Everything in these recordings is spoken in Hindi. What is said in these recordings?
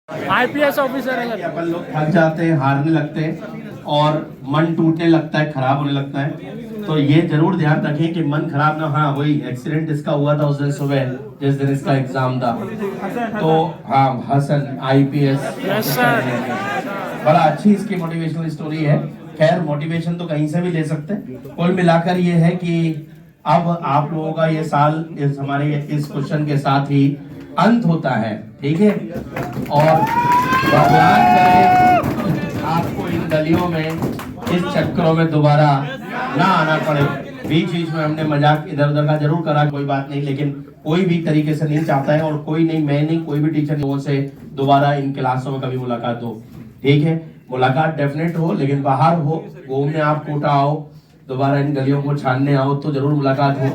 आईपीएस ऑफिसर है। अपन लोग थक जाते हैं, हारने लगते हैं और मन टूटने लगता है, खराब होने लगता है। तो ये जरूर ध्यान रखें कि मन खराब ना, हाँ वही एक्सीडेंट इसका हुआ था उस दिन सुबह जिस दिन इसका एग्जाम था। तो हाँ हसन आईपीएस बड़ा अच्छी इसकी मोटिवेशनल स्टोरी है। खैर मोटिवेशन तो कहीं से भी ले सकते हैं। कुल मिलाकर ये है कि अब आप लोगों का ये साल इस हमारे इस क्वेश्चन के साथ ही अंत होता है, ठीक है। और भगवान करे आपको इन गलियों में इस चक्करों में दोबारा ना आना पड़े। बीच बीच में हमने मजाक इधर उधर का जरूर करा, कोई बात नहीं, लेकिन कोई भी तरीके से नहीं चाहता है और कोई नहीं, मैं नहीं, कोई भी टीचर लोगों से दोबारा इन क्लासों में कभी मुलाकात हो, ठीक है। मुलाकात डेफिनेट हो, लेकिन बाहर हो, घूमने आप कोटा आओ, दोबारा इन गलियों को छानने आओ तो जरूर मुलाकात हो।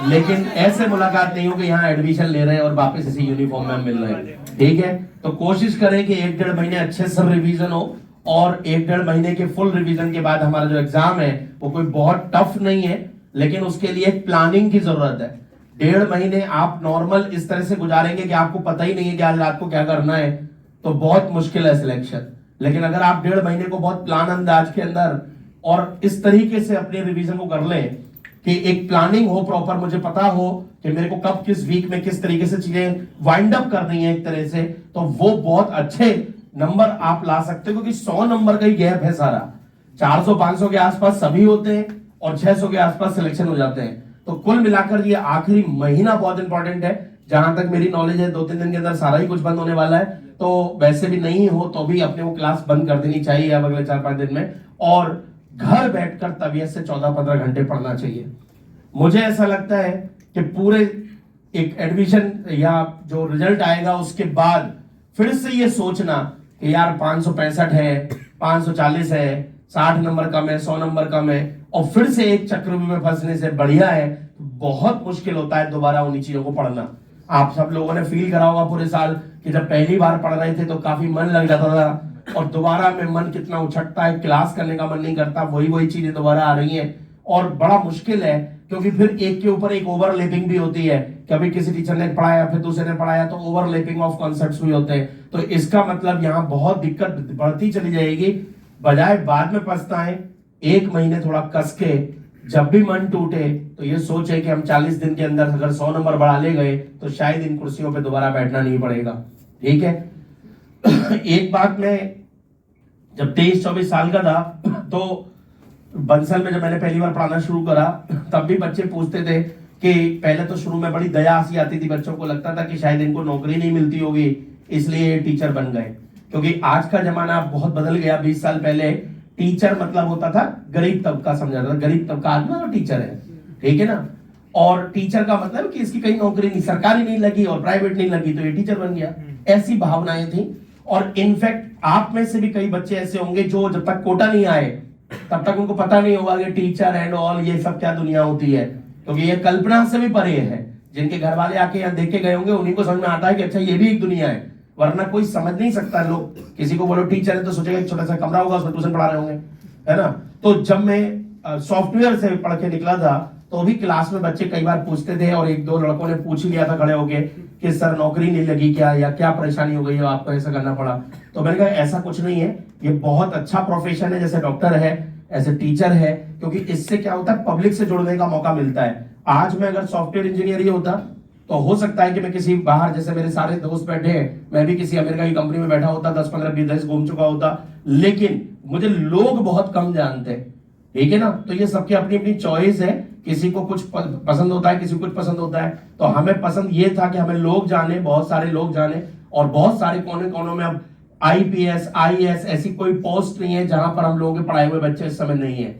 लेकिन ऐसे मुलाकात नहीं हो कि यहाँ एडमिशन ले रहे हैं और वापस इसी यूनिफॉर्म में मिल रहे हैं, ठीक है। तो कोशिश करें कि 1-1.5 महीने अच्छे से रिवीजन हो और 1-1.5 महीने के फुल रिवीजन के बाद हमारा जो एग्जाम है वो कोई बहुत टफ नहीं है, लेकिन उसके लिए एक प्लानिंग की जरूरत है। 1.5 महीने आप नॉर्मल इस तरह से गुजारेंगे कि आपको पता ही नहीं है कि आज रात को क्या करना है, तो बहुत मुश्किल है सिलेक्शन। लेकिन अगर आप 1.5 महीने को बहुत प्लान अंदाज के अंदर और इस तरीके से अपने रिवीजन को कर लें कि एक प्लानिंग हो प्रॉपर, मुझे पता हो कि मेरे को कब किस वीक में किस तरीके से चीजें वाइंड अप करनी है एक तरह से, तो वो बहुत अच्छे नंबर आप ला सकते हो। क्योंकि 100 नंबर का ही गैप है सारा, 400-500 के आसपास सभी होते हैं और 600 के आसपास सिलेक्शन हो जाते हैं। तो कुल मिलाकर ये आखिरी महीना बहुत इंपॉर्टेंट है। जहां तक मेरी नॉलेज है 2-3 दिन के अंदर सारा ही कुछ बंद होने वाला है, तो वैसे भी नहीं हो तो भी अपने वो क्लास बंद कर देनी चाहिए अब अगले 4-5 दिन में, और घर बैठकर तबीयत से 14-15 घंटे पढ़ना चाहिए। मुझे ऐसा लगता है कि पूरे एक एडमिशन या जो रिजल्ट आएगा उसके बाद फिर से ये सोचना कि यार 565 है, 540 है, 60 नंबर कम है, 100 नंबर कम है, और फिर से एक चक्रव्यूह में फंसने से बढ़िया है। बहुत मुश्किल होता है दोबारा उन्हीं चीजों को पढ़ना। आप सब लोगों ने फील करा होगा पूरे साल कि जब पहली बार पढ़ रहे थे तो काफी मन लग जाता था, और दोबारा में मन कितना उछटता है, क्लास करने का मन नहीं करता, वही चीजें दोबारा आ रही हैं और बड़ा मुश्किल है। क्योंकि फिर एक के ऊपर एक ओवरलैपिंग भी होती है, कभी किसी टीचर ने पढ़ाया फिर दूसरे ने पढ़ाया, तो ओवरलैपिंग ऑफ कॉन्सेप्ट्स भी होते हैं। तो इसका मतलब यहाँ बहुत दिक्कत बढ़ती चली जाएगी। बजाय बाद में पछताएं, 1 महीने थोड़ा कस के, जब भी मन टूटे तो ये सोचे कि हम 40 दिन के अंदर अगर 100 नंबर बढ़ा ले गए तो शायद इन कुर्सियों पे दोबारा बैठना नहीं पड़ेगा, ठीक है। एक बात, मैं जब 23-24 साल का था तो बंसल में जब मैंने पहली बार पढ़ाना शुरू करा तब भी बच्चे पूछते थे कि पहले तो शुरू में बड़ी दया सी आती थी, बच्चों को लगता था कि शायद इनको नौकरी नहीं मिलती होगी इसलिए टीचर बन गए। क्योंकि आज का जमाना बहुत बदल गया। 20 साल पहले टीचर मतलब होता था गरीब तबका, समझा था गरीब तबका आदमी और टीचर है, ठीक है ना। और टीचर का मतलब कि इसकी कहीं नौकरी नहीं, सरकारी नहीं लगी और प्राइवेट नहीं लगी तो ये टीचर बन गया, ऐसी भावनाएं थी। और इनफैक्ट आप में से भी कई बच्चे ऐसे होंगे जो जब तक कोटा नहीं आए तब तक उनको पता नहीं होगा कि टीचर एंड ऑल ये सब क्या दुनिया होती है, क्योंकि ये कल्पना से भी परे है। जिनके घर वाले आके यहाँ देख के गए होंगे उन्हीं को समझ में आता है कि अच्छा ये भी एक दुनिया है, वरना कोई समझ नहीं सकता। लोग किसी को बोलो टीचर है तो सोचेगा एक छोटा सा कमरा होगा उसमें ट्यूशन पढ़ा रहे होंगे, है ना। तो जब मैं सॉफ्टवेयर से पढ़ के निकला था तो भी क्लास में बच्चे कई बार पूछते थे, और 1-2 लड़कों ने पूछ लिया था खड़े होके कि सर नौकरी नहीं लगी क्या, या क्या परेशानी हो गई है आपको ऐसा करना पड़ा। तो मैंने कहा ऐसा कुछ नहीं है, ये बहुत अच्छा प्रोफेशन है, जैसे डॉक्टर है ऐसे टीचर है, क्योंकि इससे क्या होता है पब्लिक से जुड़ने का मौका मिलता है। आज मैं अगर सॉफ्टवेयर इंजीनियर ही होता तो हो सकता है कि मैं किसी बाहर, जैसे मेरे सारे दोस्त बैठे हैं, मैं भी किसी अमेरिका की कंपनी में बैठा होता, 10-15-20 देश घूम चुका होता, लेकिन मुझे लोग बहुत कम जानते, ठीक है ना। तो ये सबकी अपनी अपनी चॉइस है, किसी को कुछ पसंद होता है, किसी को कुछ पसंद होता है। तो हमें पसंद ये था कि हमें लोग जाने, बहुत सारे लोग जाने, और बहुत सारे कोने कोनों में अब आईपीएस आईएएस ऐसी कोई पोस्ट नहीं है जहां पर हम लोगों के पढ़ाए हुए बच्चे इस समय नहीं है,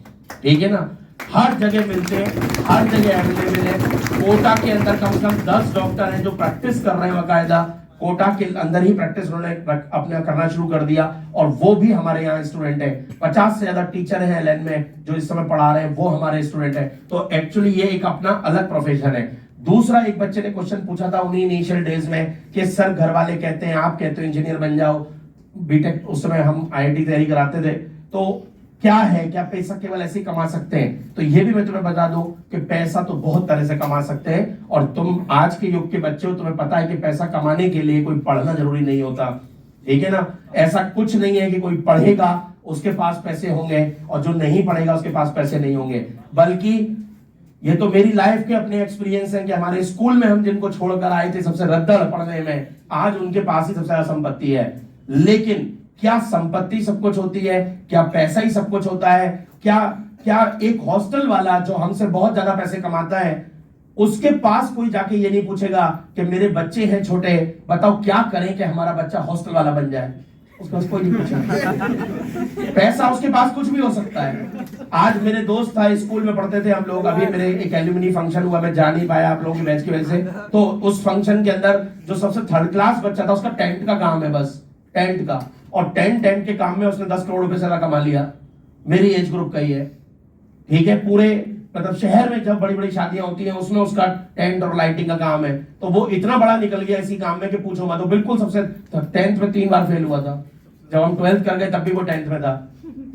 ठीक है ना। हर जगह मिलते हैं, हर जगह अवेलेबल है। कोटा के अंदर कम से कम 10 डॉक्टर हैं जो प्रैक्टिस कर रहे हैं बाकायदा, कोटा के अंदर ही प्रैक्टिस उन्होंने अपने करना शुरू कर दिया, और वो भी हमारे यहाँ स्टूडेंट है। 50 से ज्यादा टीचर हैं एलएन में जो इस समय पढ़ा रहे हैं, वो हमारे स्टूडेंट है। तो एक्चुअली ये एक अपना अलग प्रोफेशन है। दूसरा, एक बच्चे ने क्वेश्चन पूछा था उन्हीं इनिशियल डेज में कि सर घर वाले कहते हैं, आप कहते हो इंजीनियर बन जाओ, बीटेक उस समय हम आईआईटी तैयारी कराते थे, तो क्या है, क्या पैसा केवल ऐसे ही कमा सकते हैं? तो ये भी मैं तुम्हें बता दूं कि पैसा तो बहुत तरह से कमा सकते हैं, और तुम आज के युग के बच्चे हो, तुम्हें पता है कि पैसा कमाने के लिए कोई पढ़ना जरूरी नहीं होता, ठीक है ना। ऐसा कुछ नहीं है कि कोई पढ़ेगा उसके पास पैसे होंगे और जो नहीं पढ़ेगा उसके पास पैसे नहीं होंगे, बल्कि ये तो मेरी लाइफ के अपने एक्सपीरियंस है कि हमारे स्कूल में हम जिनको छोड़कर आए थे सबसे रद्दड़ पढ़ने में, आज उनके पास ही सबसे ज्यादा संपत्ति है। लेकिन क्या संपत्ति सब कुछ होती है? क्या पैसा ही सब कुछ होता है? क्या क्या एक हॉस्टल वाला जो हमसे बहुत ज्यादा पैसे कमाता है, उसके पास कोई जाके ये नहीं पूछेगा कि मेरे बच्चे हैं छोटे, बताओ क्या करें कि हमारा बच्चा हॉस्टल वाला बन जाए? उसके पास कोई नहीं पूछेगा। पैसा उसके पास कुछ भी हो सकता है। आज मेरे दोस्त था, स्कूल में पढ़ते थे हम लोग, अभी मेरे एक एल्यूमिनी फंक्शन हुआ, मैं जा नहीं पाया आप लोगों की बैच की वजह से, तो उस फंक्शन के अंदर जो सबसे थर्ड क्लास बच्चा था, उसका टेंट का काम है, बस टेंट का, और टेंट के काम में उसने 10 करोड़ रुपए से कमा लिया। मेरी एज ग्रुप का ही है, ठीक है। पूरे मतलब शहर में जब बड़ी बड़ी शादियां होती हैं उसमें उसका टेंट और लाइटिंग का काम है, तो वो इतना बड़ा निकल गया इसी काम में कि पूछो मत। तो बिल्कुल सबसे 10th में 3 बार फेल हुआ था, जब हम 12th कर गए तब भी वो 10th में था,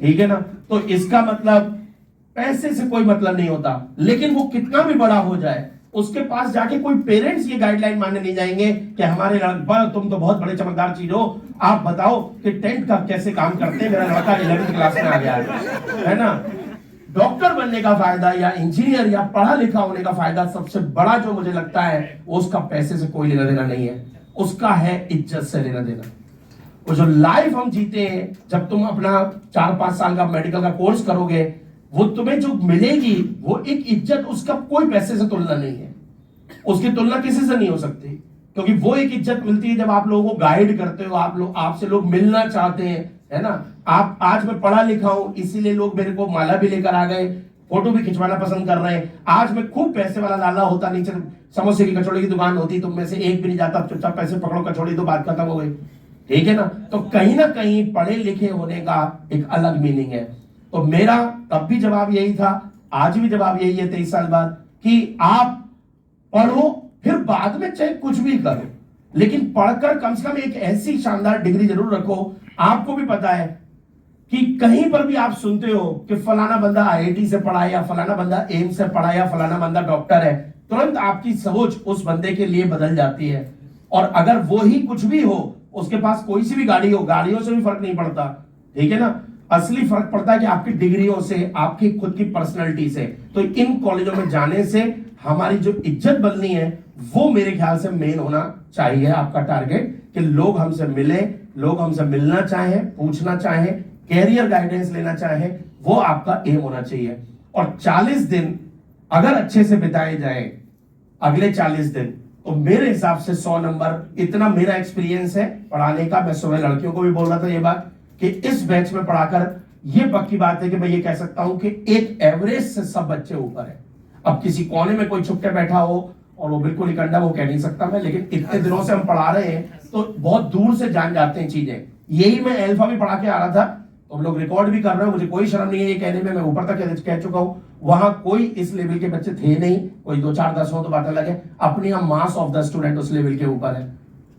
ठीक है ना। तो इसका मतलब पैसे से कोई मतलब नहीं होता, लेकिन वो कितना भी बड़ा हो जाए उसके पास जाके कोई पेरेंट्स ये गाइडलाइन मानने नहीं जाएंगे कि हमारे लड़का, तुम तो बहुत बड़े चमकदार चीज हो, आप बताओ कि टेंट का कैसे काम करते हैं, मेरा लड़का 11th क्लास में आ गया है ना। डॉक्टर बनने का फायदा या इंजीनियर या पढ़ा लिखा होने का फायदा सबसे बड़ा जो मुझे लगता है, उसका पैसे से कोई लेना देना नहीं है, उसका है इज्जत से लेना देना। वो जो लाइफ हम जीते हैं, जब तुम अपना 4-5 साल का मेडिकल का कोर्स करोगे, वो तुम्हें जो मिलेगी वो एक इज्जत, उसका कोई पैसे से तुलना नहीं है, उसकी तुलना किसी से नहीं हो सकती, क्योंकि वो एक इज्जत मिलती है जब आप लोगों को गाइड करते हो, आप लोग, आपसे लोग मिलना चाहते हैं, है ना। आप, आज मैं पढ़ा लिखा हूं इसीलिए लोग मेरे को माला भी लेकर आ गए, फोटो भी खिंचवाना पसंद कर रहे हैं। आज मैं खूब पैसे वाला लाला होता, नीचे समोसे की कचौड़ी की दुकान होती, तुम में से एक भी नहीं जाता, चुपचाप पैसे पकड़ो कचौड़ी तो बात खत्म हो गई, ठीक है ना। तो कहीं ना कहीं पढ़े लिखे होने का एक अलग मीनिंग है। तो मेरा तब भी जवाब यही था, आज भी जवाब यही है 23 साल बाद, कि आप पढ़ो, फिर बाद में चाहे कुछ भी करो, लेकिन पढ़कर कम से कम एक ऐसी शानदार डिग्री जरूर रखो। आपको भी पता है कि कहीं पर भी आप सुनते हो कि फलाना बंदा IIT से पढ़ा है, या फलाना बंदा एम्स से पढ़ा है, या फलाना बंदा डॉक्टर है, तुरंत आपकी सोच उस बंदे के लिए बदल जाती है। और अगर वो ही कुछ भी हो, उसके पास कोई सी भी गाड़ी हो, गाड़ियों से भी फर्क नहीं पड़ता, ठीक है ना। असली फर्क पड़ता है कि आपकी डिग्रियों से, आपकी खुद की पर्सनैलिटी से। तो इन कॉलेजों में जाने से हमारी जो इज्जत बननी है, वो मेरे ख्याल से मेन होना चाहिए आपका टारगेट, कि लोग हमसे मिले, लोग हमसे मिलना चाहें, पूछना चाहें, कैरियर गाइडेंस लेना चाहें, वो आपका एम होना चाहिए। और 40 दिन अगर अच्छे से बिताए जाए, अगले 40 दिन, तो मेरे हिसाब से 100 नंबर, इतना मेरा एक्सपीरियंस है पढ़ाने का। मैं सुबह लड़कियों को भी बोल रहा था ये बात, कि इस बैच में पढ़ाकर ये पक्की बात है कि मैं ये कह सकता हूं कि एक एवरेज से सब बच्चे ऊपर है। अब किसी कोने में कोई छुप के बैठा हो और वो बिल्कुल ही कंडा, वो कह नहीं सकता मैं, लेकिन इतने दिनों से हम पढ़ा रहे हैं तो बहुत दूर से जान जाते हैं चीजें। यही मैं अल्फा भी पढ़ा के आ रहा था, तो हम लोग रिकॉर्ड भी कर रहे हो, मुझे कोई शर्म नहीं है ये कहने में, मैं ऊपर तक कह चुका हूं। वहां कोई इस लेवल के बच्चे थे नहीं, कोई 2-4-10 हो तो बात अलग है, अपनी हम मास ऑफ द स्टूडेंट उस लेवल के ऊपर है।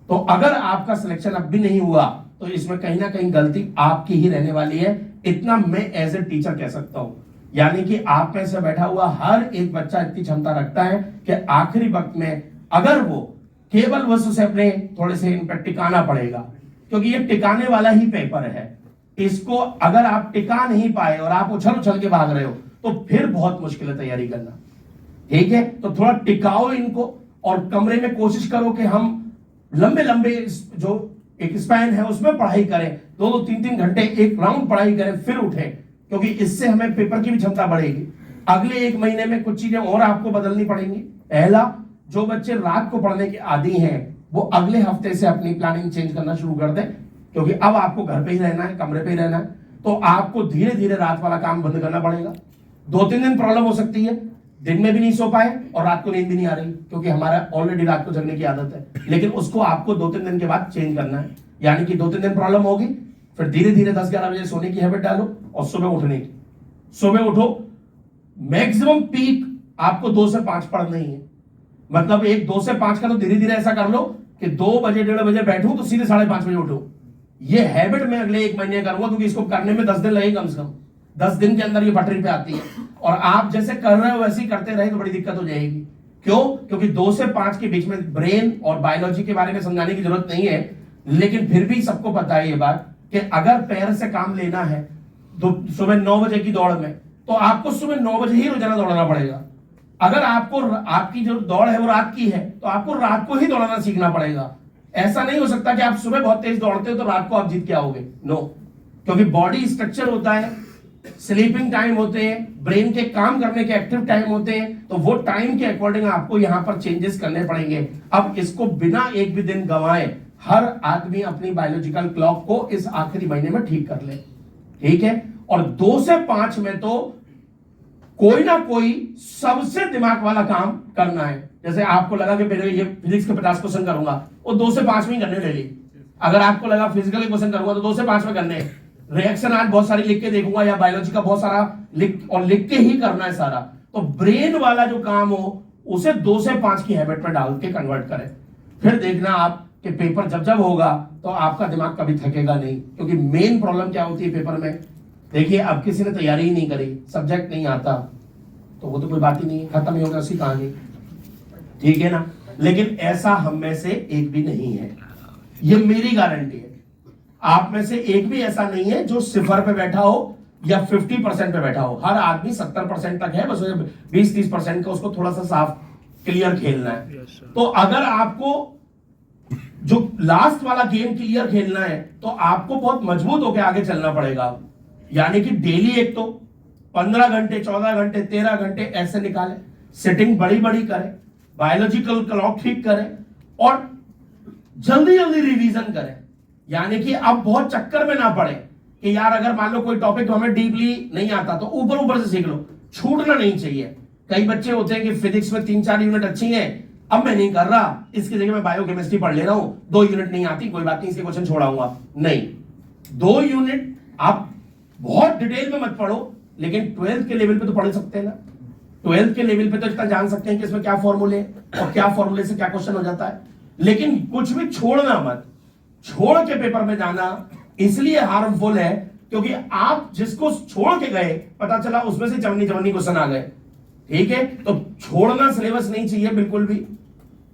तो अगर आपका सिलेक्शन अब भी नहीं हुआ, तो इसमें कहीं ना कहीं गलती आपकी ही रहने वाली है, इतना मैं एज ए टीचर कह सकता हूं। यानी कि आप में से बैठा हुआ हर एक बच्चा इतनी क्षमता रखता है कि आखिरी वक्त में अगर वो केवल बस उसे अपने थोड़े से इन पर टिकाना पड़ेगा, क्योंकि ये टिकाने वाला ही पेपर है। इसको अगर आप टिका नहीं पाए और आप उछल उछल के भाग रहे हो, तो फिर बहुत मुश्किल है तैयारी करना, ठीक है। तो थोड़ा टिकाओ इनको, और कमरे में कोशिश करो कि हम लंबे लंबे जो एक स्पैन है उसमें पढ़ाई करें, 2-3 घंटे एक राउंड पढ़ाई करें, फिर उठें, क्योंकि इससे हमें पेपर की भी क्षमता बढ़ेगी। अगले 1 महीने में कुछ चीजें और आपको बदलनी पड़ेंगी। पहला, जो बच्चे रात को पढ़ने के आदी हैं, वो अगले हफ्ते से अपनी प्लानिंग चेंज करना शुरू कर दें, क्योंकि अब आपको घर पे ही रहना है, कमरे पे ही रहना है, तो आपको धीरे धीरे रात वाला काम बंद करना पड़ेगा। 2-3 दिन प्रॉब्लम हो सकती है, दिन में भी नहीं सो पाए और रात को नींद भी नहीं आ रही, क्योंकि हमारा ऑलरेडी रात को जगने की आदत है, लेकिन उसको आपको 2-3 दिन के बाद चेंज करना है। यानी कि 2-3 दिन प्रॉब्लम होगी, फिर धीरे धीरे 10-11 बजे सोने की हैबिट डालो, और सुबह उठने की, सुबह उठो। मैक्सिमम पीक आपको 2 से 5 पढ़ना ही है, मतलब एक 2 से 5 का तो धीरे धीरे ऐसा कर लो कि 2 बजे 1:30 बजे बैठूं तो सीधे 5:30 बजे उठो। ये हैबिट मैं अगले 1 महीने करूंगा, क्योंकि इसको करने में 10 दिन लगेगा कम से कम, 10 दिन के अंदर ये पटरी पे आती है, और आप जैसे कर रहे हो वैसे ही करते रहे तो बड़ी दिक्कत हो जाएगी। क्यों? क्योंकि 2 से 5 के बीच में ब्रेन और बायोलॉजी के बारे में समझाने की जरूरत नहीं है, लेकिन फिर भी सबको पता है ये बात कि अगर पैर से काम लेना है तो सुबह 9 बजे की दौड़ में, तो आपको सुबह 9 बजे ही रोजाना दौड़ना पड़ेगा। अगर आपको आपकी जो दौड़ है वो रात की है तो आपको रात को ही दौड़ना सीखना पड़ेगा। ऐसा नहीं हो सकता कि आप सुबह बहुत तेज दौड़ते हो तो रात को आप जीत के आओगे, नो। क्योंकि बॉडी स्ट्रक्चर होता है, स्लीपिंग टाइम होते हैं, ब्रेन के काम करने के एक्टिव टाइम होते हैं, तो वो टाइम के अकॉर्डिंग आपको यहां पर चेंजेस करने पड़ेंगे। अब इसको बिना एक भी दिन गंवाए हर आदमी अपनी बायोलॉजिकल क्लॉक को इस आखिरी महीने में ठीक कर ले, ठीक है। और 2 से 5 में तो कोई ना कोई सबसे दिमाग वाला काम करना है। जैसे आपको लगा कि मेरे ये फिजिक्स के 50 क्वेश्चन करूंगा, वो 2 से 5 में ही करने ले ली। अगर आपको लगा फिजिकल के क्वेश्चन करूंगा तो 2 से 5 में करने, रिएक्शन आज बहुत सारी लिख के देखूंगा या बायोलॉजी का बहुत सारा लिख के ही करना है सारा। तो ब्रेन वाला जो काम हो उसे 2 से 5 की हैबिट में डाल के कन्वर्ट करें, फिर देखना आप कि पेपर जब होगा तो आपका दिमाग कभी थकेगा नहीं। क्योंकि मेन प्रॉब्लम क्या होती है पेपर में, देखिए अब किसी ने तैयारी ही नहीं करी, सब्जेक्ट नहीं आता, तो वो तो कोई बात ही नहीं, खत्म ही होगा उसकी कहानी, ठीक है ना। लेकिन ऐसा हम में से एक भी नहीं है, ये मेरी गारंटी है। आप में से एक भी ऐसा नहीं है जो 0 पे बैठा हो या 50% पे बैठा हो। हर आदमी 70% तक है, बस 20-30% का उसको थोड़ा सा साफ क्लियर खेलना है। तो अगर आपको जो लास्ट वाला गेम क्लियर खेलना है तो आपको बहुत मजबूत होकर आगे चलना पड़ेगा। यानी कि डेली एक तो 15 घंटे, 14 घंटे, 13 घंटे ऐसे निकालें, सेटिंग बड़ी बड़ी करें, बायोलॉजिकल क्लॉक ठीक करें और जल्दी जल्दी रिवीजन करें। यानी कि अब बहुत चक्कर में ना पड़े कि यार अगर मान लो कोई टॉपिक हमें डीपली नहीं आता तो ऊपर ऊपर से सीख लो, छूटना नहीं चाहिए। कई बच्चे होते हैं कि फिजिक्स में 3-4 यूनिट अच्छी हैं, अब मैं नहीं कर रहा, इसकी जगह मैं बायोकेमिस्ट्री पढ़ ले रहा हूं, 2 यूनिट नहीं आती, कोई बात नहीं, इसके क्वेश्चन छोड़ाऊंगा। नहीं, 2 यूनिट आप बहुत डिटेल में मत पढ़ो, लेकिन 12th के लेवल पे तो पढ़ सकते हैं ना। 12th के लेवल पे तो इतना जान सकते हैं कि इसमें क्या फॉर्मूले और क्या फॉर्मूले से क्या क्वेश्चन हो जाता है। लेकिन कुछ भी छोड़ना मत, छोड़ के पेपर में जाना इसलिए हार्मफुल है क्योंकि आप जिसको छोड़ के गए पता चला उसमें से चवन्नी क्वेश्चन आ गए, ठीक है। तो छोड़ना सिलेबस नहीं चाहिए बिल्कुल भी,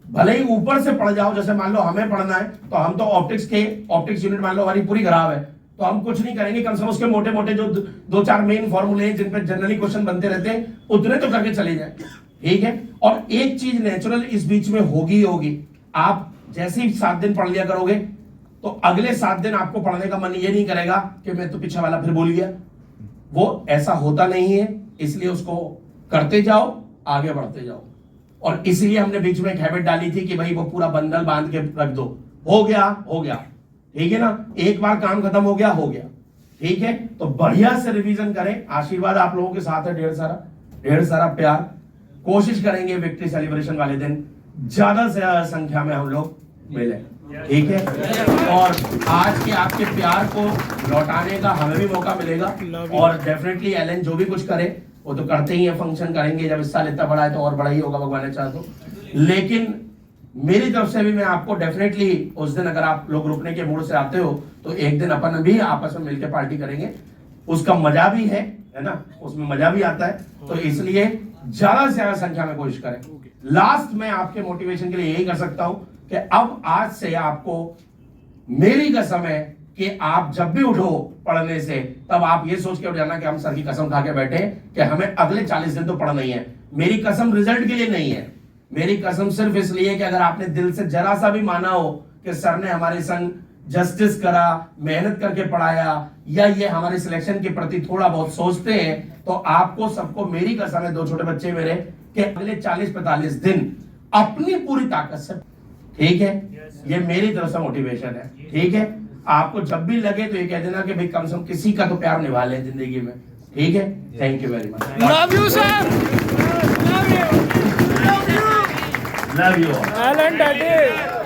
भले ही ऊपर से पढ़ जाओ। जैसे मान लो हमें पढ़ना है तो हम तो ऑप्टिक्स यूनिट मान लो हमारी पूरी खराब है तो हम कुछ नहीं करेंगे, कम से कम उसके मोटे मोटे जो 2-4 मेन फॉर्मूले हैं जिन पे जनरली क्वेश्चन बनते रहते हैं उतने तो करके चले जाए, ठीक है। और एक चीज नेचुरल इस बीच में होगी, आप जैसे ही 7 दिन पढ़ लिया करोगे तो अगले 7 दिन आपको पढ़ने का मन ये नहीं करेगा कि मैं तो पीछे वाला फिर भूल गया। वो ऐसा होता नहीं है, इसलिए उसको करते जाओ, आगे बढ़ते जाओ। और इसलिए हमने बीच में एक हैबिट डाली थी कि भाई वो पूरा बंडल बांध के रख दो, हो गया, ठीक है ना। एक बार काम खत्म हो गया, ठीक है। तो बढ़िया से रिवीजन करें, आशीर्वाद आप लोगों के साथ है, ढेर सारा प्यार। कोशिश करेंगे विक्ट्री सेलिब्रेशन वाले दिन ज्यादा से ज्यादा संख्या में हम लोग मिले, ठीक है। और आज के आपके प्यार को लौटाने का हमें भी मौका मिलेगा। और डेफिनेटली एलन जो भी कुछ करे वो तो करते ही है, फंक्शन करेंगे, जब इस साल इतना बड़ा है तो और बड़ा ही होगा भगवान ने चाहा तो। लेकिन मेरी तरफ से भी मैं आपको डेफिनेटली उस दिन अगर आप लोग रुकने के मूड से आते हो तो एक दिन अपन भी आपस में मिलकर पार्टी करेंगे, उसका मजा भी है ना, उसमें मजा भी आता है। तो इसलिए ज्यादा से ज्यादा संख्या में कोशिश करें। लास्ट में आपके मोटिवेशन के लिए यही कर सकता हूं कि अब आज से आपको मेरी कसम है कि आप जब भी उठो पढ़ने से तब आप ये सोच के उठ जाना कि हम सर की कसम खा के बैठे कि हमें अगले 40 दिन तो पढ़ना ही है। मेरी कसम रिजल्ट के लिए नहीं है, मेरी कसम सिर्फ इसलिए कि अगर आपने दिल से जरा सा भी माना हो कि सर ने हमारे संग जस्टिस करा, मेहनत करके पढ़ाया, या ये हमारे सिलेक्शन के प्रति थोड़ा बहुत सोचते हैं, तो आपको सबको मेरी कसम है, 2 छोटे बच्चे मेरे, कि अगले 40-45 दिन अपनी पूरी ताकत से, ठीक है। ये मेरी तरफ से मोटिवेशन है, ठीक है। आपको जब भी लगे तो ये कह देना कि भाई कम से कम किसी का तो प्यार निभा ले जिंदगी में, ठीक है। Thank you very much. Love you sir, love you. Allen daddy.